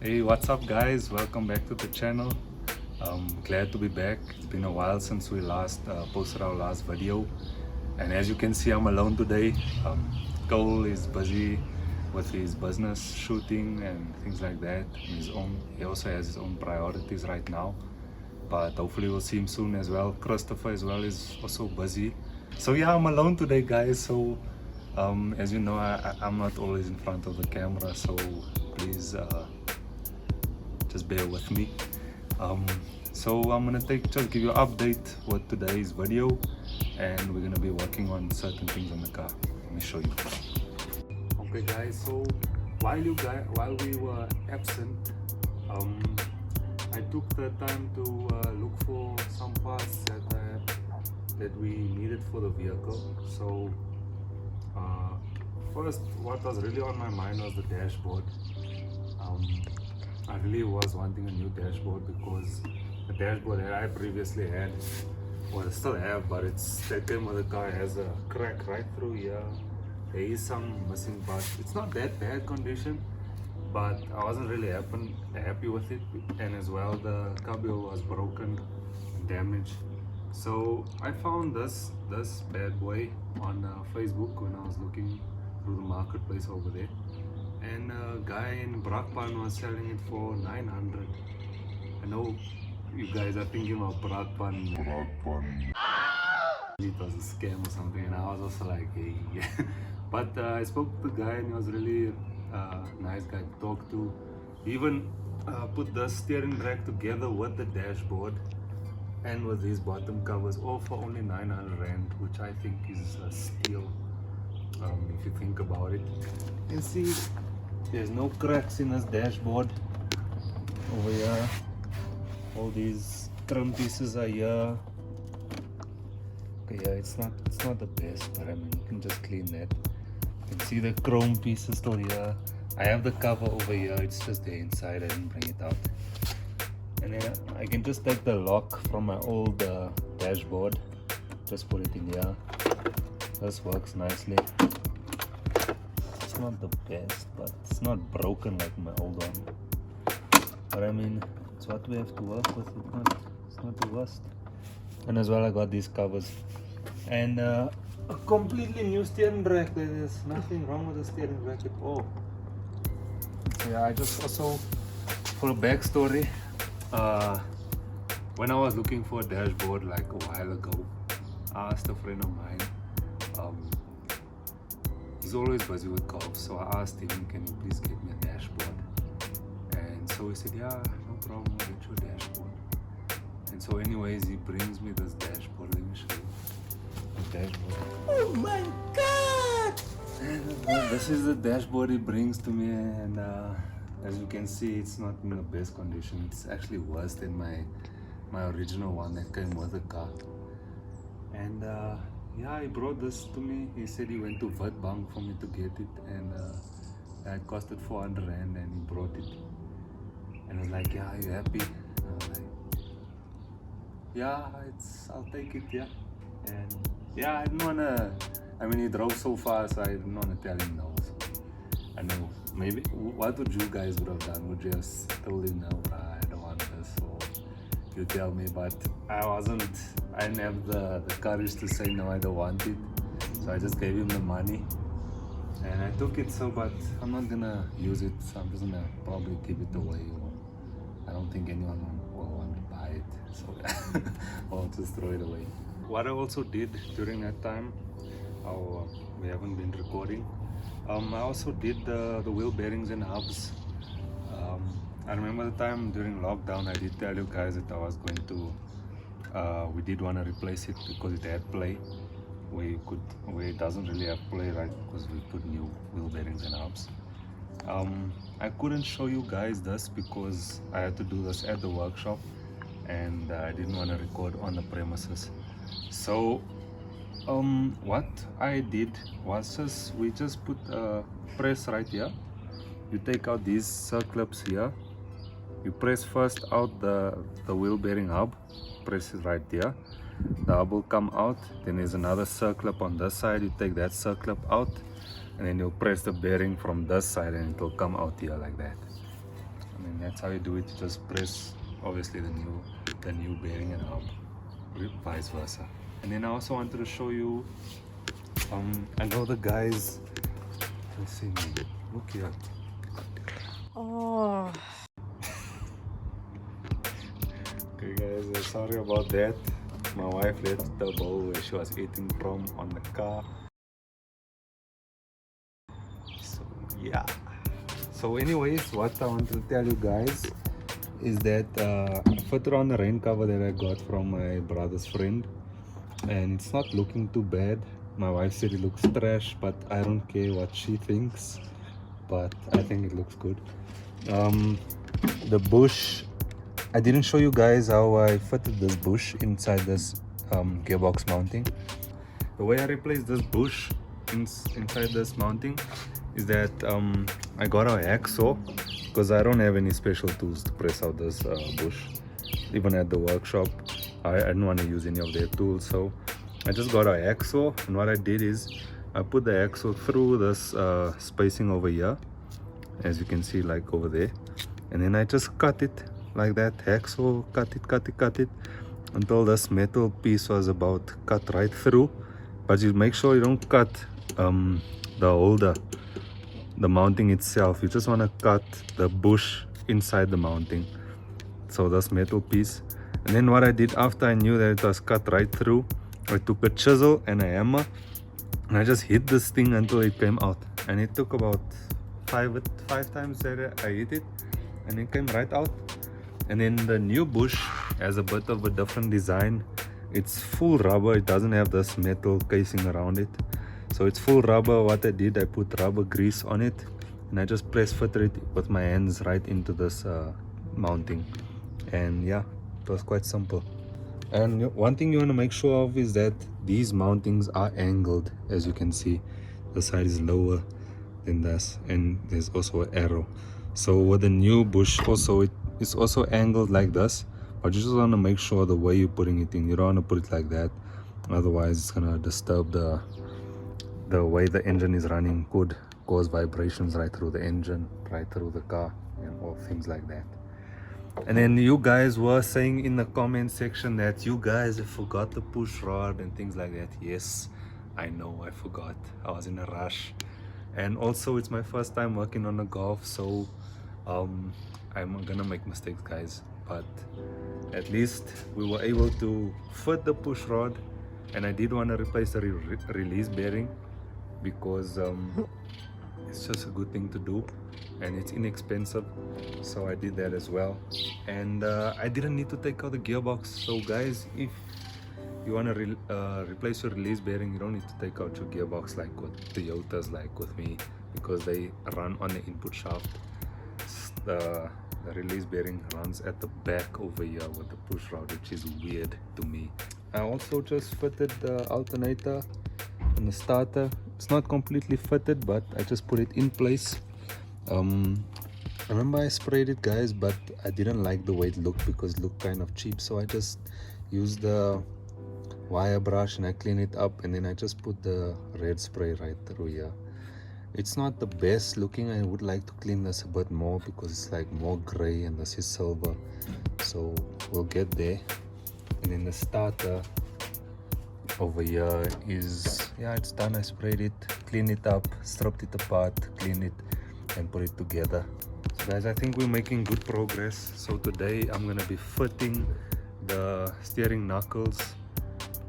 Hey, what's up guys? Welcome back to the channel. Glad to be back. It's been a while since we last posted our last video, and as you can see, I'm alone today. Cole is busy with his business, shooting and things like that. He also has his own priorities right now, but hopefully we'll see him soon as well. Christopher as well is also busy. So yeah, I'm alone today guys. So as you know, I'm not always in front of the camera, so please just bear with me. So I'm gonna just give you an update with today's video, and we're gonna be working on certain things on the car. Let me show you. Okay guys, so while we were absent, I took the time to look for some parts that we needed for the vehicle. So first, what was really on my mind was the dashboard. I really was wanting a new dashboard because the dashboard that I previously had, well I still have, but that came with the car, has a crack right through here. There is some missing parts. It's not that bad condition, but I wasn't really happy with it, and as well the cubby was broken and damaged. So I found this bad boy on Facebook when I was looking through the marketplace over there, and a guy in Brakpan was selling it for 900. I know you guys are thinking of Brakpan. It was a scam or something, and I was also like, hey. But I spoke to the guy, and he was really nice guy to talk to. He even put the steering rack together with the dashboard and with these bottom covers, all for only 900 rand, which I think is a steal. If you think about it, you can see there's no cracks in this dashboard over here. All these trim pieces are here. Okay, yeah, it's not the best, but I mean, you can just clean that. You can see the chrome pieces still here. I have the cover over here, it's just there inside. I didn't bring it out. And then I can just take the lock from my old dashboard, just put it in here. This works nicely. It's not the best, but it's not broken like my old one. But I mean, it's what we have to work with. It's not the worst. And as well, I got these covers and a completely new steering rack. There's nothing wrong with the steering rack at all. So yeah, I just also, for a backstory, when I was looking for a dashboard like a while ago, I asked a friend of mine. He's always busy with golf, so I asked him, can you please get me a dashboard? And so he said, yeah, no problem, I'll get you a dashboard. And so anyways, he brings me this dashboard. Let me show you the dashboard. Oh my god! And, this is the dashboard he brings to me, and as you can see, it's not in the best condition. It's actually worse than my original one that came with the car. And yeah, he brought this to me. He said he went to Witbank for me to get it, and it costed 400 rand, and he brought it. And I was like, yeah, are you happy? And I was like, yeah, I'll take it, yeah. And yeah, I didn't wanna, I mean, he drove so fast, so I didn't wanna tell him no. So I know, maybe, what would you guys would have done? Would you have told him no, I don't want this, or you tell me? But I didn't have the courage to say no, I don't want it. So I just gave him the money and I took it. So, but I'm not gonna use it, so I'm just gonna probably give it away, or I don't think anyone will want to buy it, so I'll just throw it away. What I also did during that time, we haven't been recording, I also did the wheel bearings and hubs. I remember the time during lockdown, I did tell you guys that I was going to, we did want to replace it because it had play. Where it doesn't really have play, right? Because we put new wheel bearings and hubs. I couldn't show you guys this because I had to do this at the workshop, and I didn't want to record on the premises. So what I did was we just put a press right here. You take out these circlips here. You press first out the wheel bearing hub, press it right there. The hub will come out. Then there's another circlip on this side. You take that circlip out, and then you'll press the bearing from this side and it will come out here like that. And that's how you do it. You just press obviously the new bearing and up, vice versa. And then I also wanted to show you, I know the guys, let's see me, look here. Oh. Okay guys, sorry about that. My wife left the bowl where she was eating from on the car. So yeah. So anyways, what I want to tell you guys is that I put on the rain cover that I got from my brother's friend, and it's not looking too bad. My wife said it looks trash, but I don't care what she thinks, but I think it looks good. The bush, I didn't show you guys how I fitted this bush inside this gearbox mounting. The way I replaced this bush inside this mounting is that I got a hacksaw, because I don't have any special tools to press out this bush. Even at the workshop, I didn't want to use any of their tools, so I just got a hacksaw, and what I did is I put the hacksaw through this spacing over here, as you can see, like over there, and then I just cut it like that. Hacksaw, cut it until this metal piece was about cut right through. But you make sure you don't cut the holder, the mounting itself. You just want to cut the bush inside the mounting, so this metal piece. And then what I did after I knew that it was cut right through, I took a chisel and a hammer, and I just hit this thing until it came out. And it took about five times that I hit it, and it came right out. And then the new bush has a bit of a different design. It's full rubber, it doesn't have this metal casing around it, so it's full rubber. What I did, I put rubber grease on it, and I just press fitted it with my hands right into this mounting. And yeah, it was quite simple. And one thing you want to make sure of is that these mountings are angled. As you can see, the side is lower than this, and there's also an arrow. So with the new bush also, it's also angled like this, but you just want to make sure the way you're putting it in, you don't want to put it like that, otherwise it's gonna disturb the way the engine is running. Could cause vibrations right through the engine, right through the car, and all things like that. And then you guys were saying in the comment section that you guys forgot the push rod and things like that. Yes, I know, I forgot. I was in a rush, and also it's my first time working on a Golf, so I'm gonna make mistakes, guys, but at least we were able to fit the push rod. And I did want to replace the release bearing, because it's just a good thing to do, and it's inexpensive, so I did that as well. And I didn't need to take out the gearbox. So guys, if you want to replace your release bearing, you don't need to take out your gearbox like with Toyotas, like with me, because they run on the input shaft. The release bearing runs at the back over here with the push rod, which is weird to me. I also just fitted the alternator and the starter. It's not completely fitted, but I just put it in place. I remember I sprayed it, guys, but I didn't like the way it looked, because it looked kind of cheap, so I just used the wire brush and I clean it up, and then I just put the red spray right through here. It's not the best looking. I would like to clean this a bit more, because it's like more gray and this is silver, so we'll get there. And then the starter over here is, yeah, it's done. I sprayed it, cleaned it up, stripped it apart, cleaned it, and put it together. So guys, I think we're making good progress. So today I'm gonna be fitting the steering knuckles.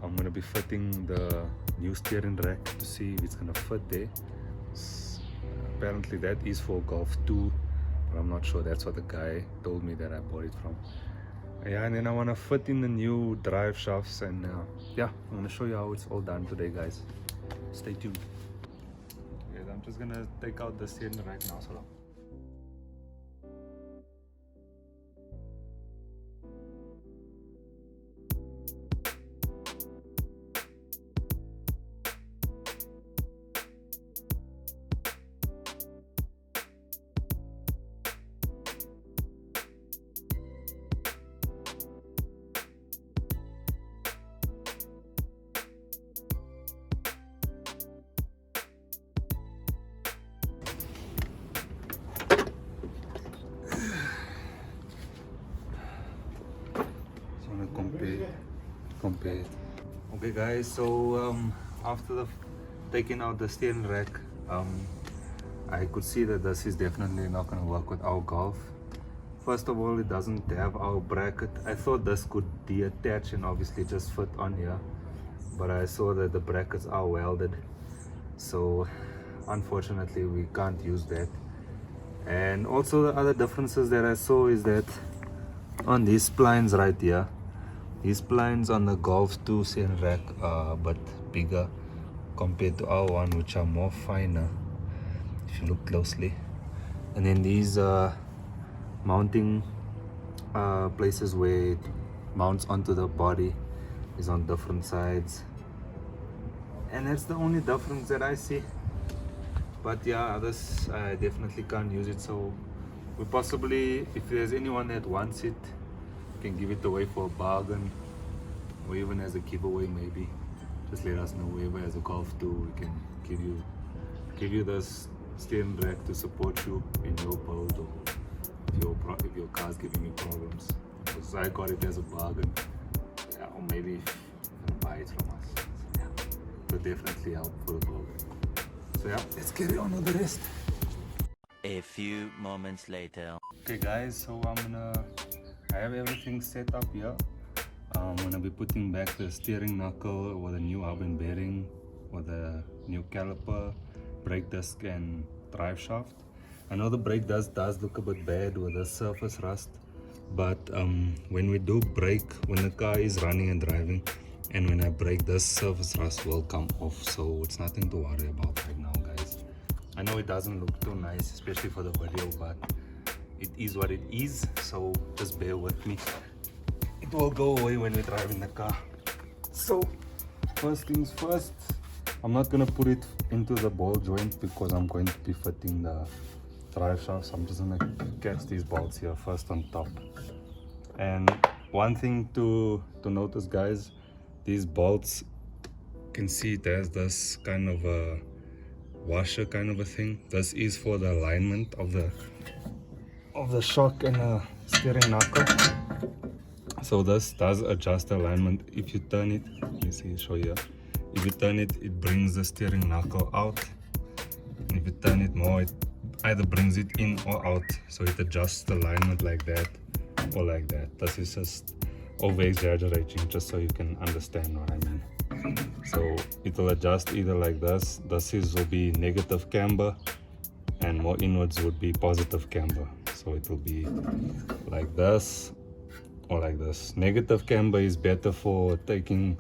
I'm gonna be fitting the new steering rack to see if it's gonna fit there. Apparently that is for Golf 2, but I'm not sure. That's what the guy told me that I bought it from. Yeah, and then I want to fit in the new drive shafts, and yeah, I'm going to show you how it's all done today, guys. Stay tuned. Guys, I'm just going to take out the steering rack now, so long. bad. Okay guys, so after taking out the steering rack, I could see that this is definitely not going to work with our Golf. First of all, it doesn't have our bracket. I thought this could detach and obviously just fit on here, but I saw that the brackets are welded, so unfortunately we can't use that. And also the other differences that I saw is that on these splines right here, these splines on the Golf 2 steering rack are but bigger compared to our one, which are more finer if you look closely. And then these mounting places where it mounts onto the body is on different sides, and that's the only difference that I see. But yeah, this I definitely can't use it, so we possibly, if there's anyone that wants it, can give it away for a bargain, or even as a giveaway maybe. Just let us know. Whoever has a Golf 2, we can give you this steering rack to support you in your build, or if your car's giving you problems, because I got it as a bargain. Yeah, or maybe if you buy it from us, yeah, it'll definitely help for the build. So yeah, let's carry on with the rest. A few moments later. Okay guys, so I have everything set up here. I'm gonna be putting back the steering knuckle with a new hub and bearing, with a new caliper, brake disc and drive shaft. I know the brake does look a bit bad with the surface rust, but when we do brake, when the car is running and driving, and when I brake, this surface rust will come off, so it's nothing to worry about right now guys. I know it doesn't look too nice, especially for the video, but it is what it is, so just bear with me. It will go away when we drive in the car. So first things first, I'm not gonna put it into the ball joint because I'm going to be fitting the drive shaft, so I'm just gonna catch these bolts here first on top. And one thing to notice guys, these bolts, you can see it has this kind of a washer kind of a thing. This is for the alignment of the shock and the steering knuckle. So this does adjust the alignment. If you turn it, let me see, show you. If you turn it, it brings the steering knuckle out. And if you turn it more, it either brings it in or out. So it adjusts the alignment like that or like that. This is just over exaggerating, just so you can understand what I mean. So it will adjust either like this. This will be negative camber, and more inwards would be positive camber. So it will be like this or like this. Negative camber is better for taking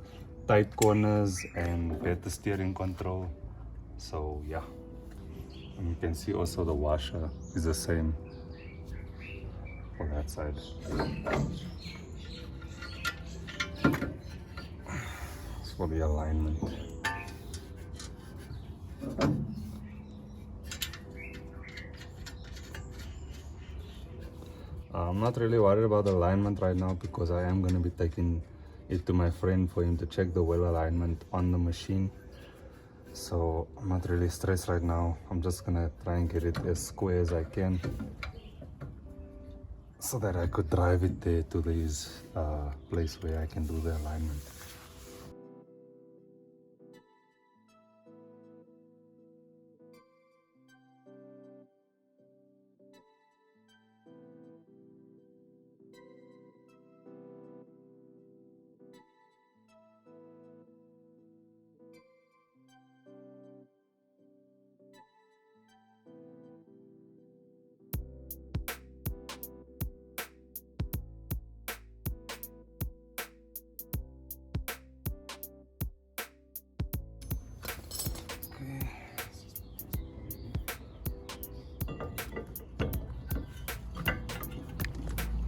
tight corners and better steering control. So yeah, and you can see also the washer is the same for that side. It's for the alignment. I'm not really worried about the alignment right now because I am going to be taking it to my friend for him to check the wheel alignment on the machine. So I'm not really stressed right now. I'm just going to try and get it as square as I can, so that I could drive it there to this place where I can do the alignment.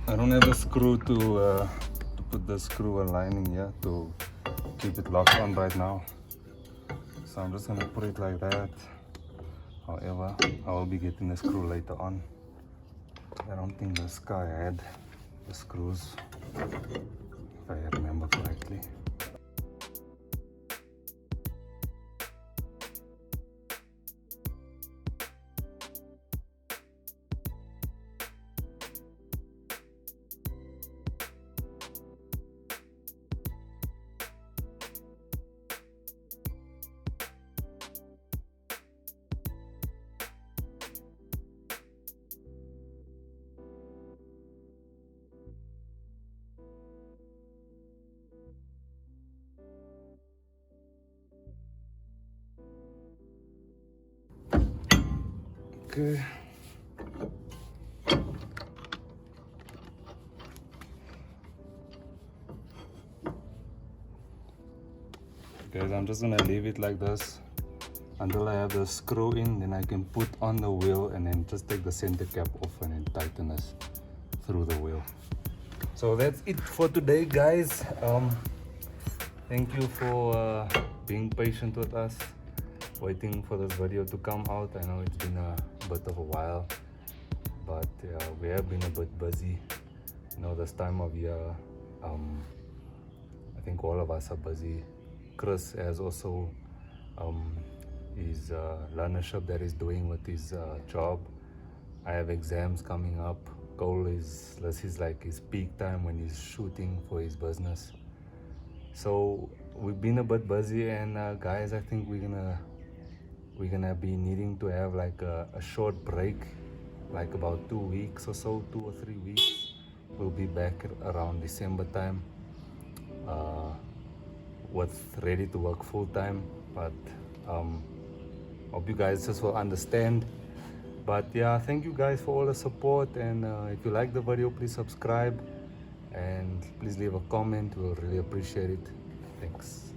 I don't have a screw to put the screw aligning here to keep it locked on right now, so I'm just gonna put it like that. However, I will be getting the screw later on. I don't think this guy had the screws, if I remember correctly. Okay. Guys, I'm just gonna leave it like this until I have the screw in, then I can put on the wheel and then just take the center cap off and then tighten this through the wheel. So that's it for today, guys. Thank you for being patient with us, waiting for this video to come out. I know it's been a bit of a while, but we have been a bit busy. You know, this time of year, I think all of us are busy. Chris has also his learnership that he's doing with his job. I have exams coming up. Cole this is like his peak time when he's shooting for his business. So we've been a bit busy, and guys, I think we're gonna be needing to have like a short break, like about 2 weeks or so, 2 or 3 weeks. We'll be back around December time, with ready to work full time. But hope you guys just will understand. But yeah, thank you guys for all the support, and if you like the video, please subscribe and please leave a comment. We'll really appreciate it. Thanks.